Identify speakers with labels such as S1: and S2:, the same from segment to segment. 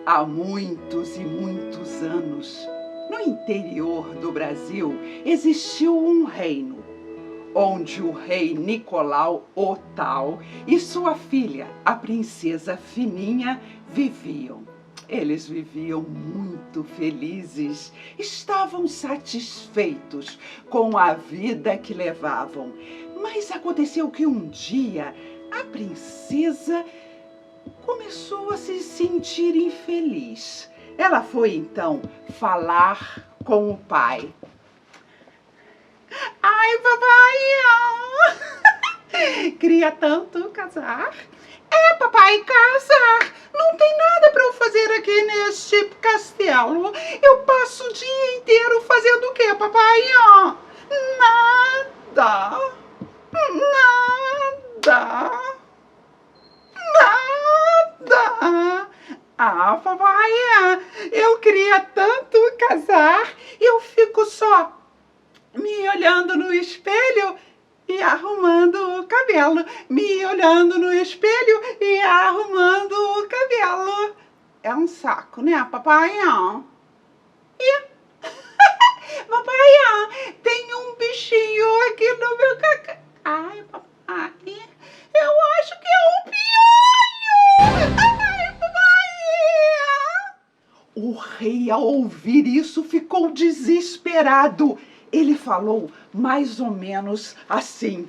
S1: Há muitos e muitos anos, no interior do Brasil, existiu um reino, onde o rei Nicolau o Tal e sua filha, a princesa Fininha, viviam. Eles viviam muito felizes, estavam satisfeitos com a vida que levavam. Mas aconteceu que um dia a princesa começou a se sentir infeliz. Ela foi então falar com o pai. Ai, papai, queria tanto casar. Papai, casar. Não tem nada para eu fazer aqui neste castelo. Eu passo o dia inteiro fazendo o quê, papai? Nada. Nada. Papai, eu queria tanto casar, eu fico só me olhando no espelho e arrumando o cabelo, me olhando no espelho e arrumando o cabelo. É um saco, né, papai? E, papai, tem um bichinho aqui no meu cacá. Ai, papai, eu acho que é um piolho. O rei, ao ouvir isso, ficou desesperado. Ele falou mais ou menos assim: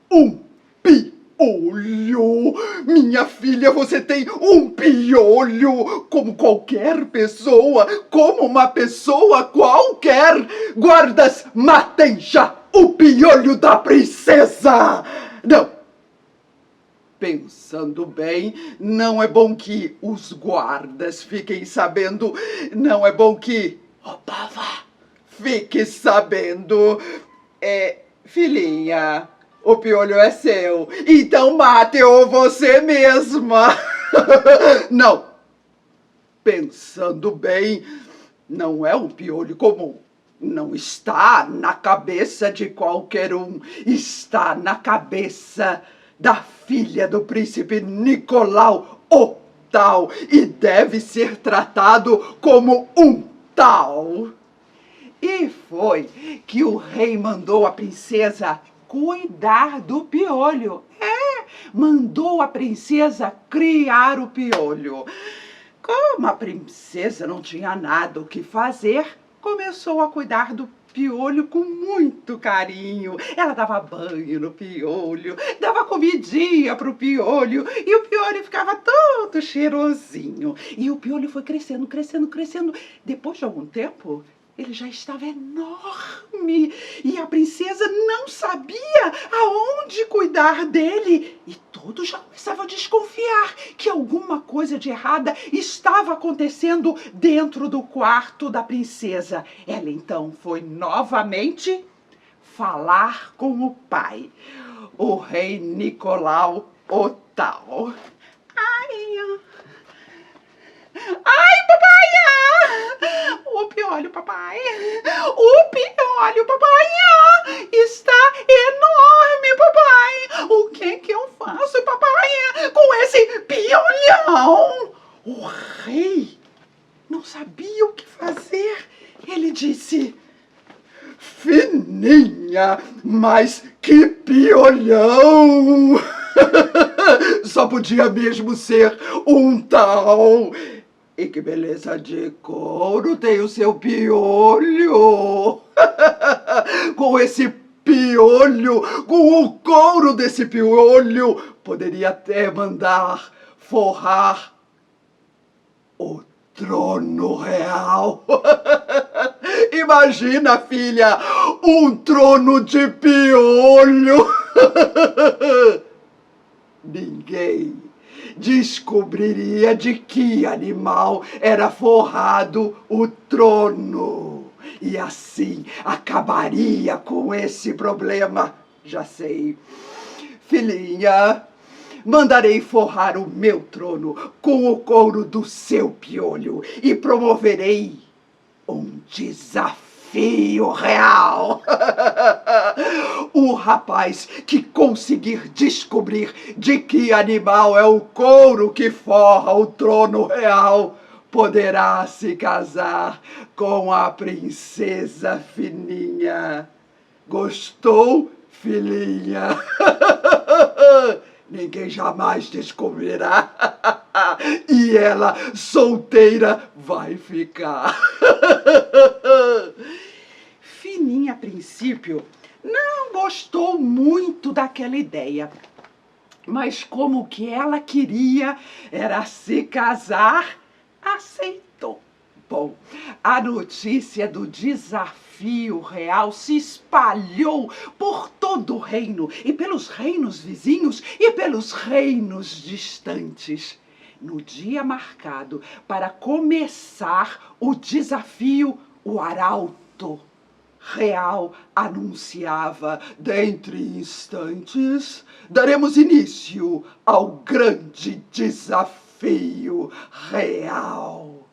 S1: um piolho! Minha filha, você tem um piolho! Como qualquer pessoa, como uma pessoa qualquer! Guardas, matem já o piolho da princesa! Não! Pensando bem, não é bom que os guardas fiquem sabendo, não é bom que Opava fique sabendo. Filhinha, o piolho é seu, então mate-o você mesma. Não, pensando bem, não é um piolho comum. Não está na cabeça de qualquer um, está na cabeça da filha do príncipe Nicolau o Tal e deve ser tratado como um tal. E foi que o rei mandou a princesa cuidar do piolho. Mandou a princesa criar o piolho. Como a princesa não tinha nada o que fazer, começou a cuidar do piolho com muito carinho. Ela dava banho no piolho, dava comidinha pro piolho e o piolho ficava todo cheirosinho. E o piolho foi crescendo, crescendo, crescendo. Depois de algum tempo, ele já estava enorme e a princesa não sabia aonde cuidar dele. E todos já começavam a desconfiar que alguma coisa de errada estava acontecendo dentro do quarto da princesa. Ela então foi novamente falar com o pai, o rei Nicolau o Tal. Ai, papai! O piolho, papai! O piolho, papai! Está enorme, papai! O que eu faço, papai, com esse piolhão? O rei não sabia o que fazer. Ele disse: Fininha, mas que piolhão! Só podia mesmo ser um tal. E que beleza de couro tem o seu piolho! Com esse piolho, com o couro desse piolho, poderia até mandar forrar o trono real. Imagina, filha, um trono de piolho. Ninguém descobriria de que animal era forrado o trono. E assim acabaria com esse problema. Já sei. Filhinha, mandarei forrar o meu trono com o couro do seu piolho e promoverei um desafio real. O rapaz que conseguir descobrir de que animal é o couro que forra o trono real poderá se casar com a princesa Fininha. Gostou, filhinha? Ninguém jamais descobrirá. E ela, solteira, vai ficar. Fininha, a princípio, não gostou muito daquela ideia. Mas como que ela queria era se casar, aceitou. Bom, a notícia do desafio real se espalhou por todo o reino, e pelos reinos vizinhos e pelos reinos distantes. No dia marcado para começar o desafio, o arauto real anunciava: dentre instantes, daremos início ao grande desafio real.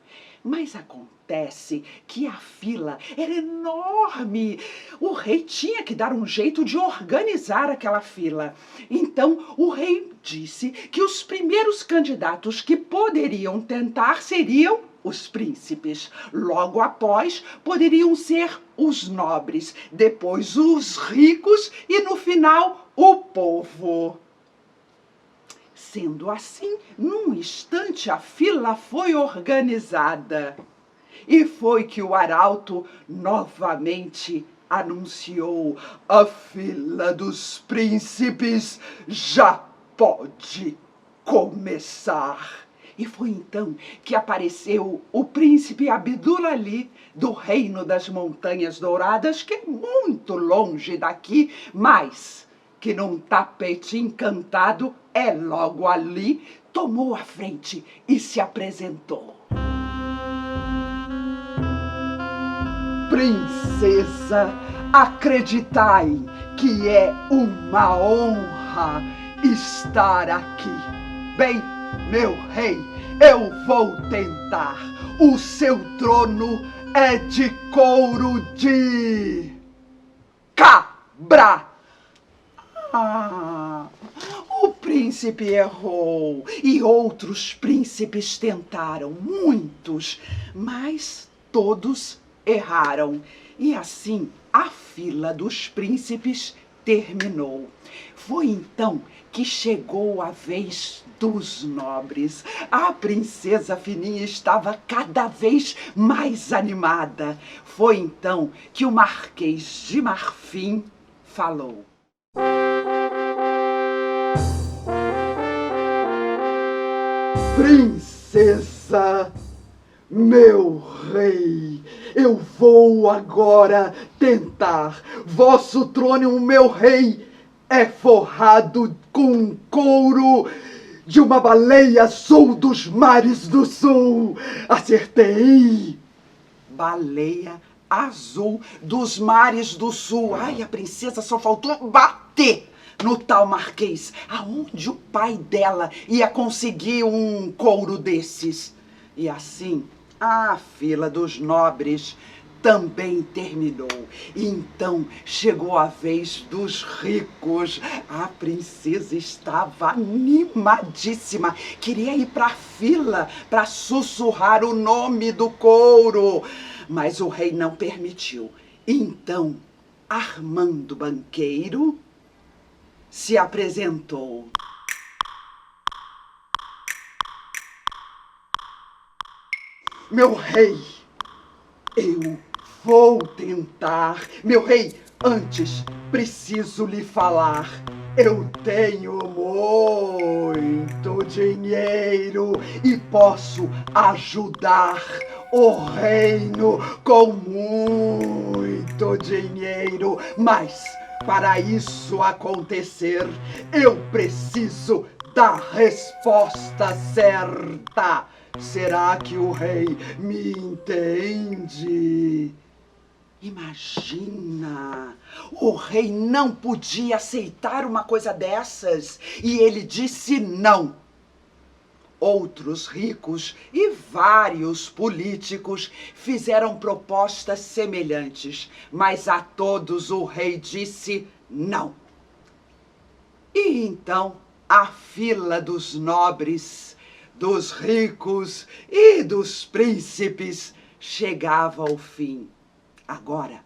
S1: Mas acontece que a fila era enorme. O rei tinha que dar um jeito de organizar aquela fila. Então, o rei disse que os primeiros candidatos que poderiam tentar seriam os príncipes. Logo após, poderiam ser os nobres, depois os ricos e, no final, o povo. Sendo assim, num instante a fila foi organizada. E foi que o arauto novamente anunciou: a fila dos príncipes já pode começar. E foi então que apareceu o príncipe Abdul-Ali, do Reino das Montanhas Douradas, que é muito longe daqui, mas que num tapete encantado é logo ali, tomou a frente e se apresentou. Princesa, acreditai que é uma honra estar aqui. Bem, meu rei, eu vou tentar. O seu trono é de couro de cabra. O príncipe errou e outros príncipes tentaram, muitos, mas todos erraram. E assim a fila dos príncipes terminou. Foi então que chegou a vez dos nobres. A princesa Fininha estava cada vez mais animada. Foi então que o Marquês de Marfim falou: princesa, meu rei, eu vou agora tentar. Vosso trono, meu rei, é forrado com couro de uma baleia azul dos mares do sul. Acertei! Baleia azul dos mares do sul. Ai, a princesa só faltou bater no tal Marquês. Aonde o pai dela ia conseguir um couro desses? E assim, a fila dos nobres também terminou. E então chegou a vez dos ricos. A princesa estava animadíssima. Queria ir para a fila para sussurrar o nome do couro. Mas o rei não permitiu. Então, Armando Banqueiro se apresentou. Meu rei, eu Vou tentar. Meu rei, antes preciso lhe falar. Eu tenho muito dinheiro e posso ajudar o reino com muito dinheiro. Mas para isso acontecer, eu preciso da resposta certa. Será que o rei me entende? Imagina, o rei não podia aceitar uma coisa dessas e ele disse não. Outros ricos e vários políticos fizeram propostas semelhantes, mas a todos o rei disse não. E então a fila dos nobres, dos ricos e dos príncipes chegava ao fim. Agora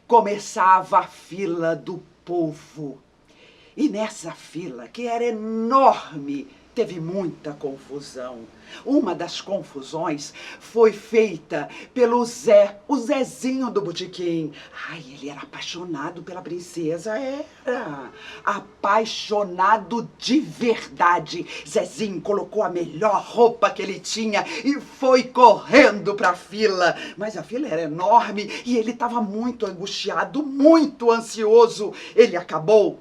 S1: começava a fila do povo. E nessa fila, que era enorme, teve muita confusão. Uma das confusões foi feita pelo Zé, o Zezinho do botequim. Ai, ele era apaixonado pela princesa, era apaixonado de verdade. Zezinho colocou a melhor roupa que ele tinha e foi correndo para a fila. Mas a fila era enorme e ele estava muito angustiado, muito ansioso. Ele acabou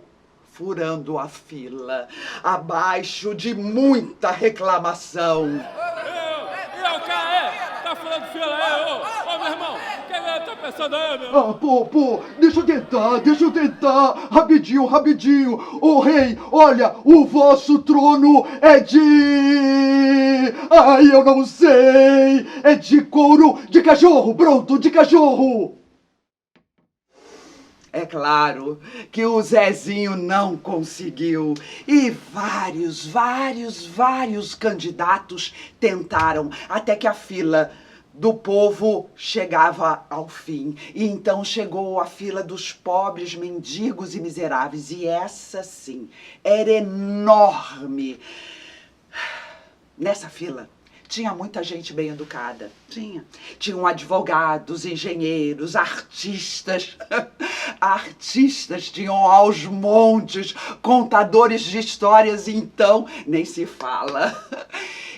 S1: furando a fila, abaixo de muita reclamação.
S2: Eu, cara, tá furando fila aí, ô, meu irmão, o que tá pensando aí, meu irmão?
S3: Pô, deixa eu tentar, rapidinho. Ô rei, olha, o vosso trono é de... Ai, eu não sei, é de couro de cachorro, pronto, de cachorro.
S1: É claro que o Zezinho não conseguiu e vários candidatos tentaram até que a fila do povo chegava ao fim. E então chegou a fila dos pobres, mendigos e miseráveis. E essa sim era enorme. Nessa fila tinha muita gente bem educada. Tinham advogados, engenheiros, artistas. Artistas tinham aos montes, contadores de histórias, então nem se fala.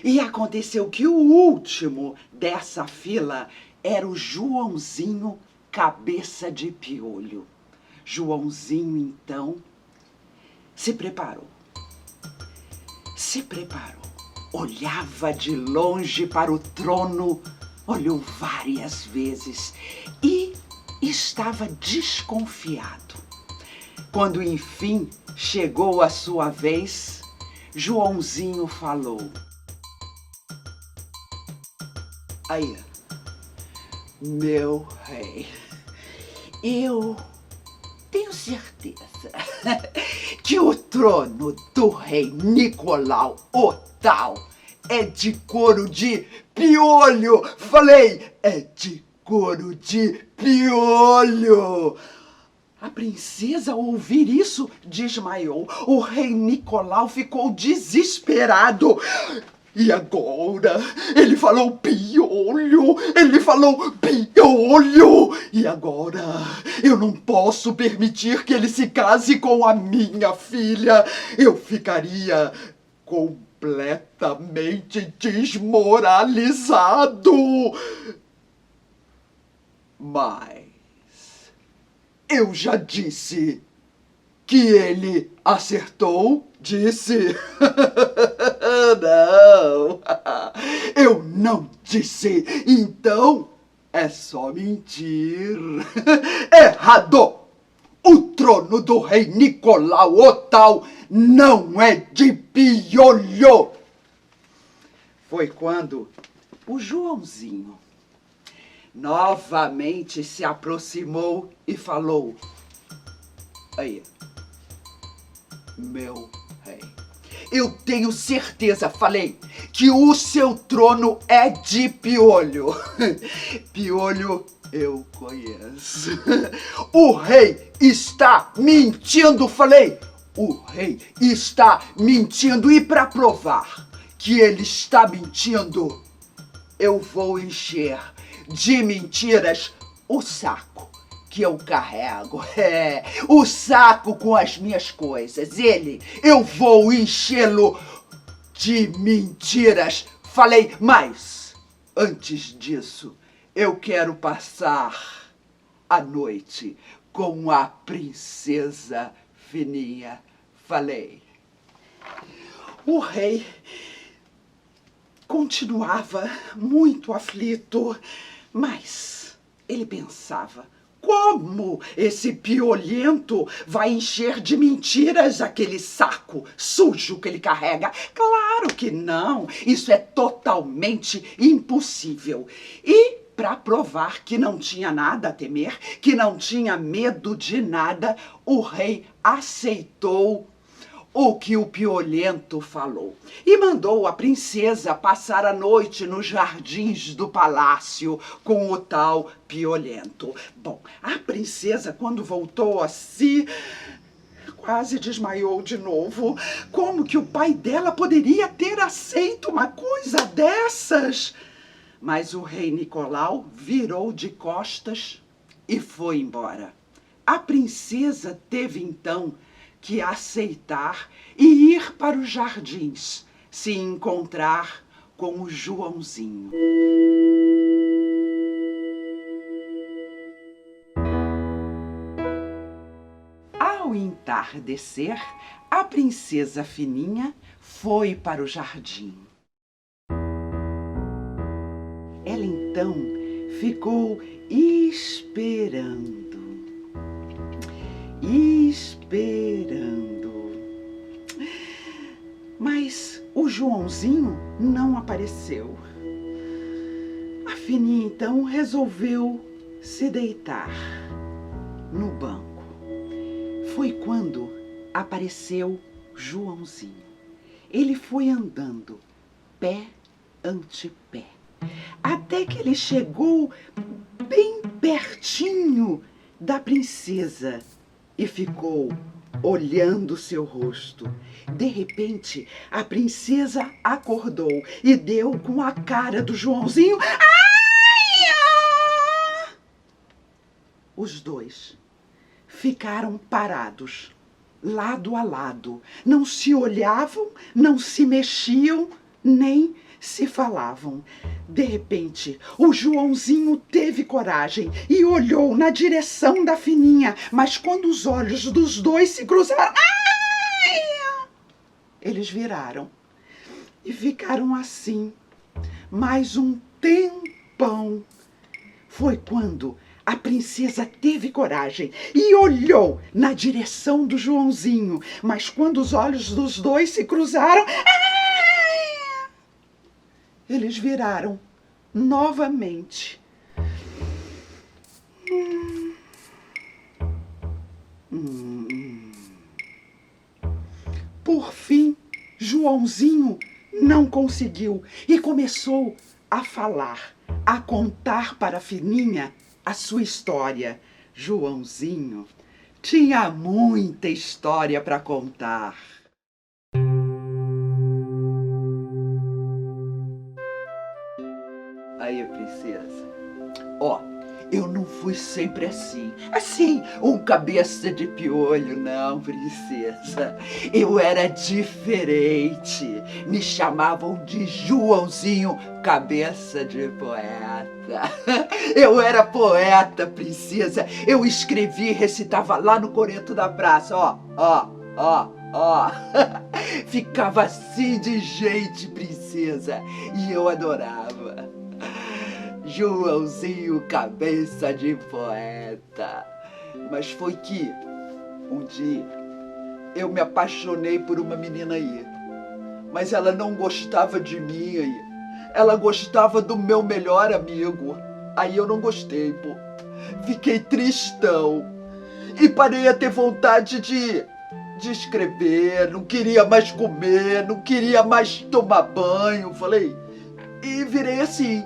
S1: E aconteceu que o último dessa fila era o Joãozinho Cabeça de Piolho. Joãozinho, então, se preparou. Olhava de longe para o trono, olhou várias vezes e estava desconfiado. Quando enfim chegou a sua vez, Joãozinho falou: aí, meu rei, eu tenho certeza que o trono do rei Nicolau o Tal é de couro de piolho. Falei, é de couro de piolho. A princesa, ao ouvir isso, desmaiou. O rei Nicolau ficou desesperado. E agora? Ele falou piolho! E agora? Eu não posso permitir que ele se case com a minha filha. Eu ficaria completamente desmoralizado. Mas eu já disse que ele acertou, disse. Não, eu não disse. Então é só mentir. Errado! O trono do rei Nicolau o Tal não é de piolho. Foi quando o Joãozinho novamente se aproximou e falou: aí, meu rei, eu tenho certeza, falei, que o seu trono é de piolho. Piolho eu conheço. O rei está mentindo, falei. O rei está mentindo e para provar que ele está mentindo, eu vou encher de mentiras o saco que eu carrego. O saco com as minhas coisas. Eu vou enchê-lo de mentiras. Falei, mas antes disso, eu quero passar a noite com a princesa Fininha. Falei. O rei continuava muito aflito, mas ele pensava, como esse piolento vai encher de mentiras aquele saco sujo que ele carrega? Claro que não, isso é totalmente impossível. E para provar que não tinha nada a temer, que não tinha medo de nada, o rei aceitou o que o piolento falou e mandou a princesa passar a noite nos jardins do palácio com o tal piolento. Bom, a princesa, quando voltou a si, quase desmaiou de novo. Como que o pai dela poderia ter aceito uma coisa dessas? Mas o rei Nicolau virou de costas e foi embora. A princesa teve então que aceitar e ir para os jardins, se encontrar com o Joãozinho. Ao entardecer, a princesa Fininha foi para o jardim. Ela então ficou esperando. Mas o Joãozinho não apareceu. A Fininha então resolveu se deitar no banco. Foi quando apareceu Joãozinho. Ele foi andando pé ante pé, até que ele chegou bem pertinho da princesa e ficou olhando seu rosto. De repente, a princesa acordou e deu com a cara do Joãozinho. Ai! Ah! Os dois ficaram parados, lado a lado. Não se olhavam, não se mexiam, nem se falavam. De repente, o Joãozinho teve coragem e olhou na direção da Fininha, mas quando os olhos dos dois se cruzaram, ai! Eles viraram e ficaram assim mais um tempão. Foi quando a princesa teve coragem e olhou na direção do Joãozinho, mas quando os olhos dos dois se cruzaram, eles viraram novamente. Por fim, Joãozinho não conseguiu e começou a falar, a contar para a Fininha a sua história. Joãozinho tinha muita história para contar. Aí, princesa, eu não fui sempre assim, um cabeça de piolho, não, princesa. Eu era diferente. Me chamavam de Joãozinho, cabeça de poeta. Eu era poeta, princesa. Eu escrevia e recitava lá no coreto da praça, Ficava assim de gente, princesa, e eu adorava. Joãozinho, cabeça de poeta. Mas foi que um dia eu me apaixonei por uma menina aí, mas ela não gostava de mim aí. Ela gostava do meu melhor amigo. Aí eu não gostei, pô. Fiquei tristão e parei a ter vontade de escrever. Não queria mais comer, não queria mais tomar banho. Falei, e virei assim,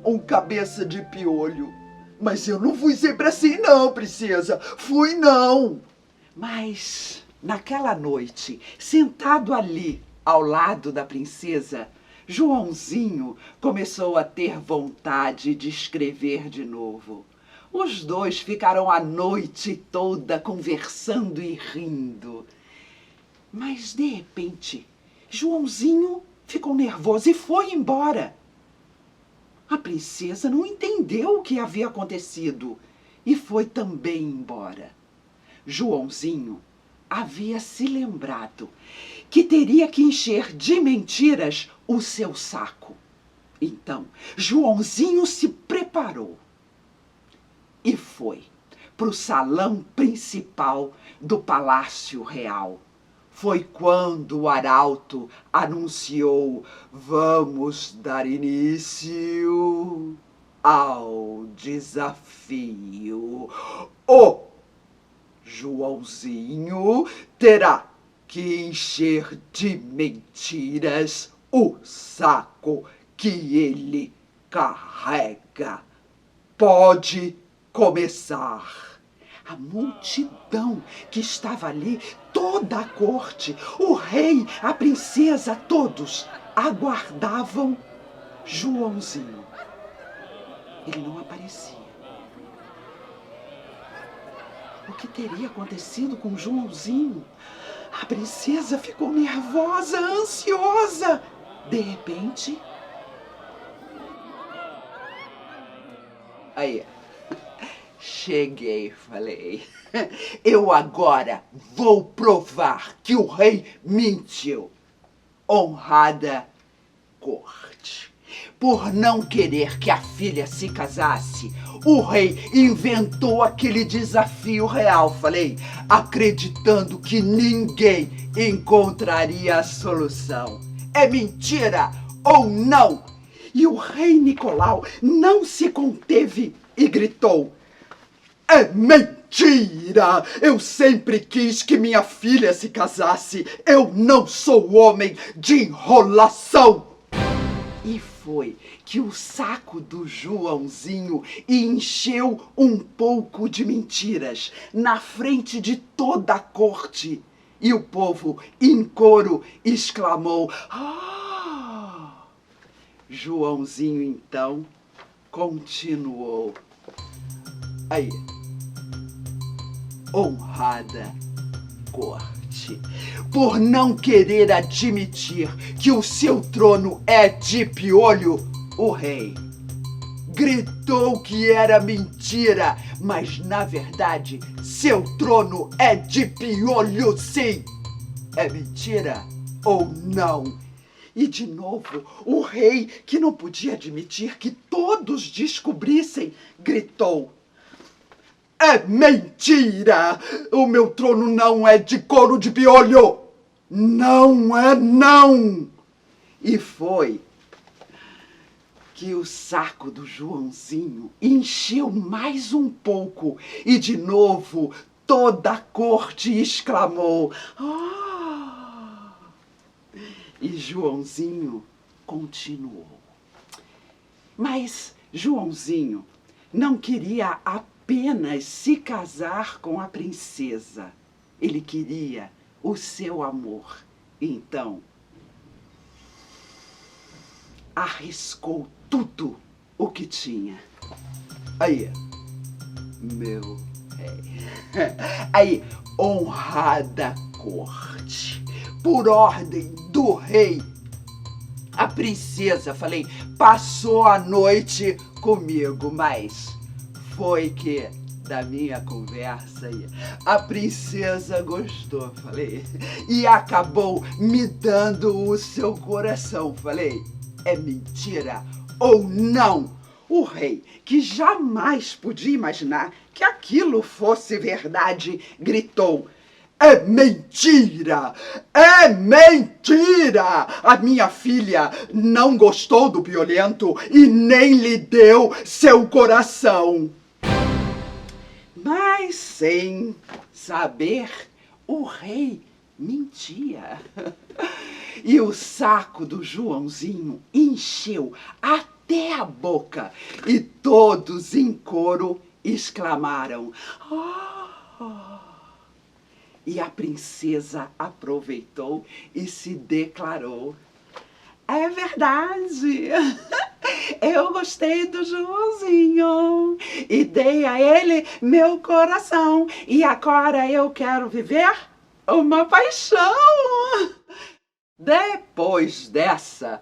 S1: um cabeça de piolho. Mas eu não fui sempre assim não, princesa. Fui não. Mas naquela noite, sentado ali ao lado da princesa, Joãozinho começou a ter vontade de escrever de novo. Os dois ficaram a noite toda conversando e rindo. Mas, de repente, Joãozinho ficou nervoso e foi embora. A princesa não entendeu o que havia acontecido e foi também embora. Joãozinho havia se lembrado que teria que encher de mentiras o seu saco. Então, Joãozinho se preparou e foi para o salão principal do Palácio Real. Foi quando o arauto anunciou: vamos dar início ao desafio. O Joãozinho terá que encher de mentiras o saco que ele carrega. Pode começar. A multidão que estava ali, toda a corte, o rei, a princesa, todos aguardavam Joãozinho. Ele não aparecia. O que teria acontecido com Joãozinho? A princesa ficou nervosa, ansiosa. De repente... Aí, cheguei, falei. Eu agora vou provar que o rei mentiu. Honrada corte. Por não querer que a filha se casasse, o rei inventou aquele desafio real, falei, acreditando que ninguém encontraria a solução. É mentira ou não? E o rei Nicolau não se conteve e gritou: é mentira! Eu sempre quis que minha filha se casasse. Eu não sou homem de enrolação. E foi que o saco do Joãozinho encheu um pouco de mentiras na frente de toda a corte. E o povo, em coro, exclamou: ah! Joãozinho, então, continuou. Aí, honrada corte, por não querer admitir que o seu trono é de piolho, o rei gritou que era mentira, mas na verdade seu trono é de piolho, sim. É mentira ou não? E de novo, o rei, que não podia admitir que todos descobrissem, gritou: é mentira! O meu trono não é de couro de piolho! Não é não! E foi que o saco do Joãozinho encheu mais um pouco e de novo toda a corte exclamou: ah! E Joãozinho continuou. Mas Joãozinho não queria apenas se casar com a princesa. Ele queria o seu amor. Então, arriscou tudo o que tinha. Aí, meu rei. Aí, honrada corte, por ordem do rei, a princesa, falei, passou a noite comigo, mas foi que da minha conversa aí, a princesa gostou, falei, e acabou me dando o seu coração, falei, é mentira ou não? O rei, que jamais podia imaginar que aquilo fosse verdade, gritou: é mentira! É mentira! A minha filha não gostou do piolento e nem lhe deu seu coração. Mas sem saber, o rei mentia. E o saco do Joãozinho encheu até a boca e todos em coro exclamaram: oh! E a princesa aproveitou e se declarou: É verdade. Eu gostei do Joãozinho e dei a ele meu coração. E agora eu quero viver uma paixão. Depois dessa,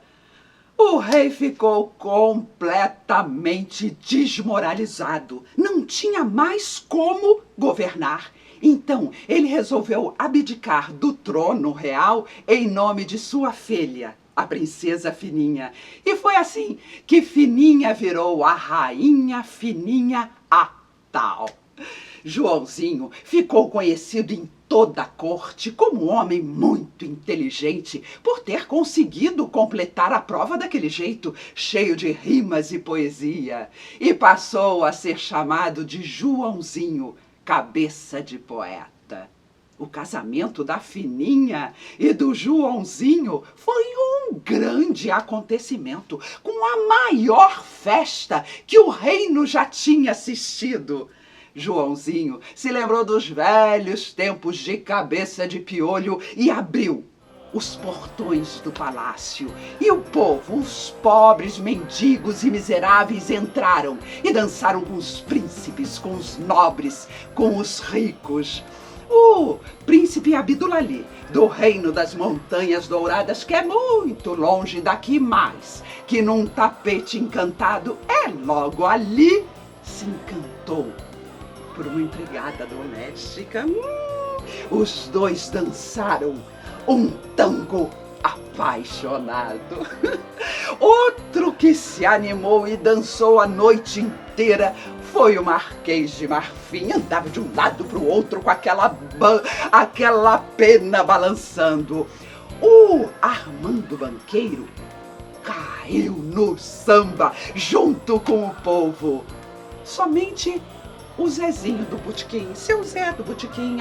S1: o rei ficou completamente desmoralizado. Não tinha mais como governar. Então, ele resolveu abdicar do trono real em nome de sua filha, a princesa Fininha. E foi assim que Fininha virou a rainha Fininha a tal. Joãozinho ficou conhecido em toda a corte como um homem muito inteligente por ter conseguido completar a prova daquele jeito, cheio de rimas e poesia, e passou a ser chamado de Joãozinho, cabeça de poeta. O casamento da Fininha e do Joãozinho foi um grande acontecimento, com a maior festa que o reino já tinha assistido. Joãozinho se lembrou dos velhos tempos de cabeça de piolho e abriu os portões do palácio. E o povo, os pobres, mendigos e miseráveis entraram e dançaram com os príncipes, com os nobres, com os ricos. O príncipe Abdulali, do reino das Montanhas Douradas, que é muito longe daqui, mas que num tapete encantado é logo ali, se encantou por uma empregada doméstica. Os dois dançaram um tango apaixonado. Outro que se animou e dançou a noite inteira foi o Marquês de Marfim. Andava de um lado para o outro com aquela pena balançando. O Armando Banqueiro caiu no samba junto com o povo. Somente o Zezinho do Botequim, seu Zé do Botequim,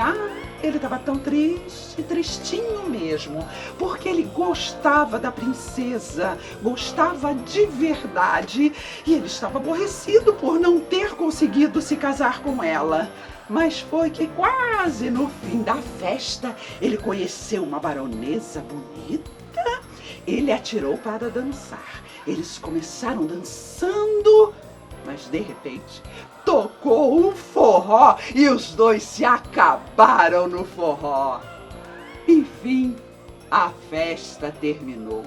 S1: ele estava tão triste, tristinho mesmo, porque ele gostava da princesa, gostava de verdade, e ele estava aborrecido por não ter conseguido se casar com ela. Mas foi que quase no fim da festa, ele conheceu uma baronesa bonita, ele atirou para dançar. Eles começaram dançando, mas de repente tocou um forró e os dois se acabaram no forró. Enfim, a festa terminou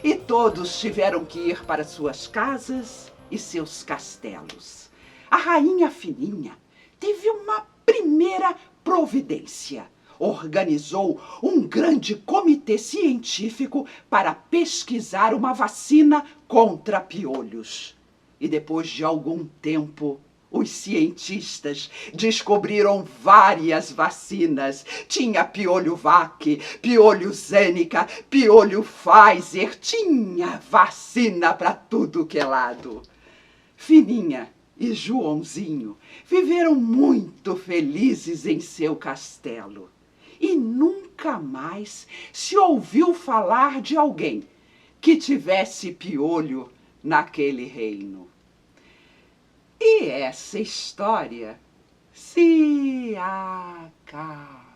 S1: e todos tiveram que ir para suas casas e seus castelos. A rainha Fininha teve uma primeira providência. Organizou um grande comitê científico para pesquisar uma vacina contra piolhos. E depois de algum tempo, os cientistas descobriram várias vacinas. Tinha piolho Vac, piolho Zênica, piolho Pfizer. Tinha vacina para tudo que é lado. Fininha e Joãozinho viveram muito felizes em seu castelo. E nunca mais se ouviu falar de alguém que tivesse piolho naquele reino. E essa história se acabou.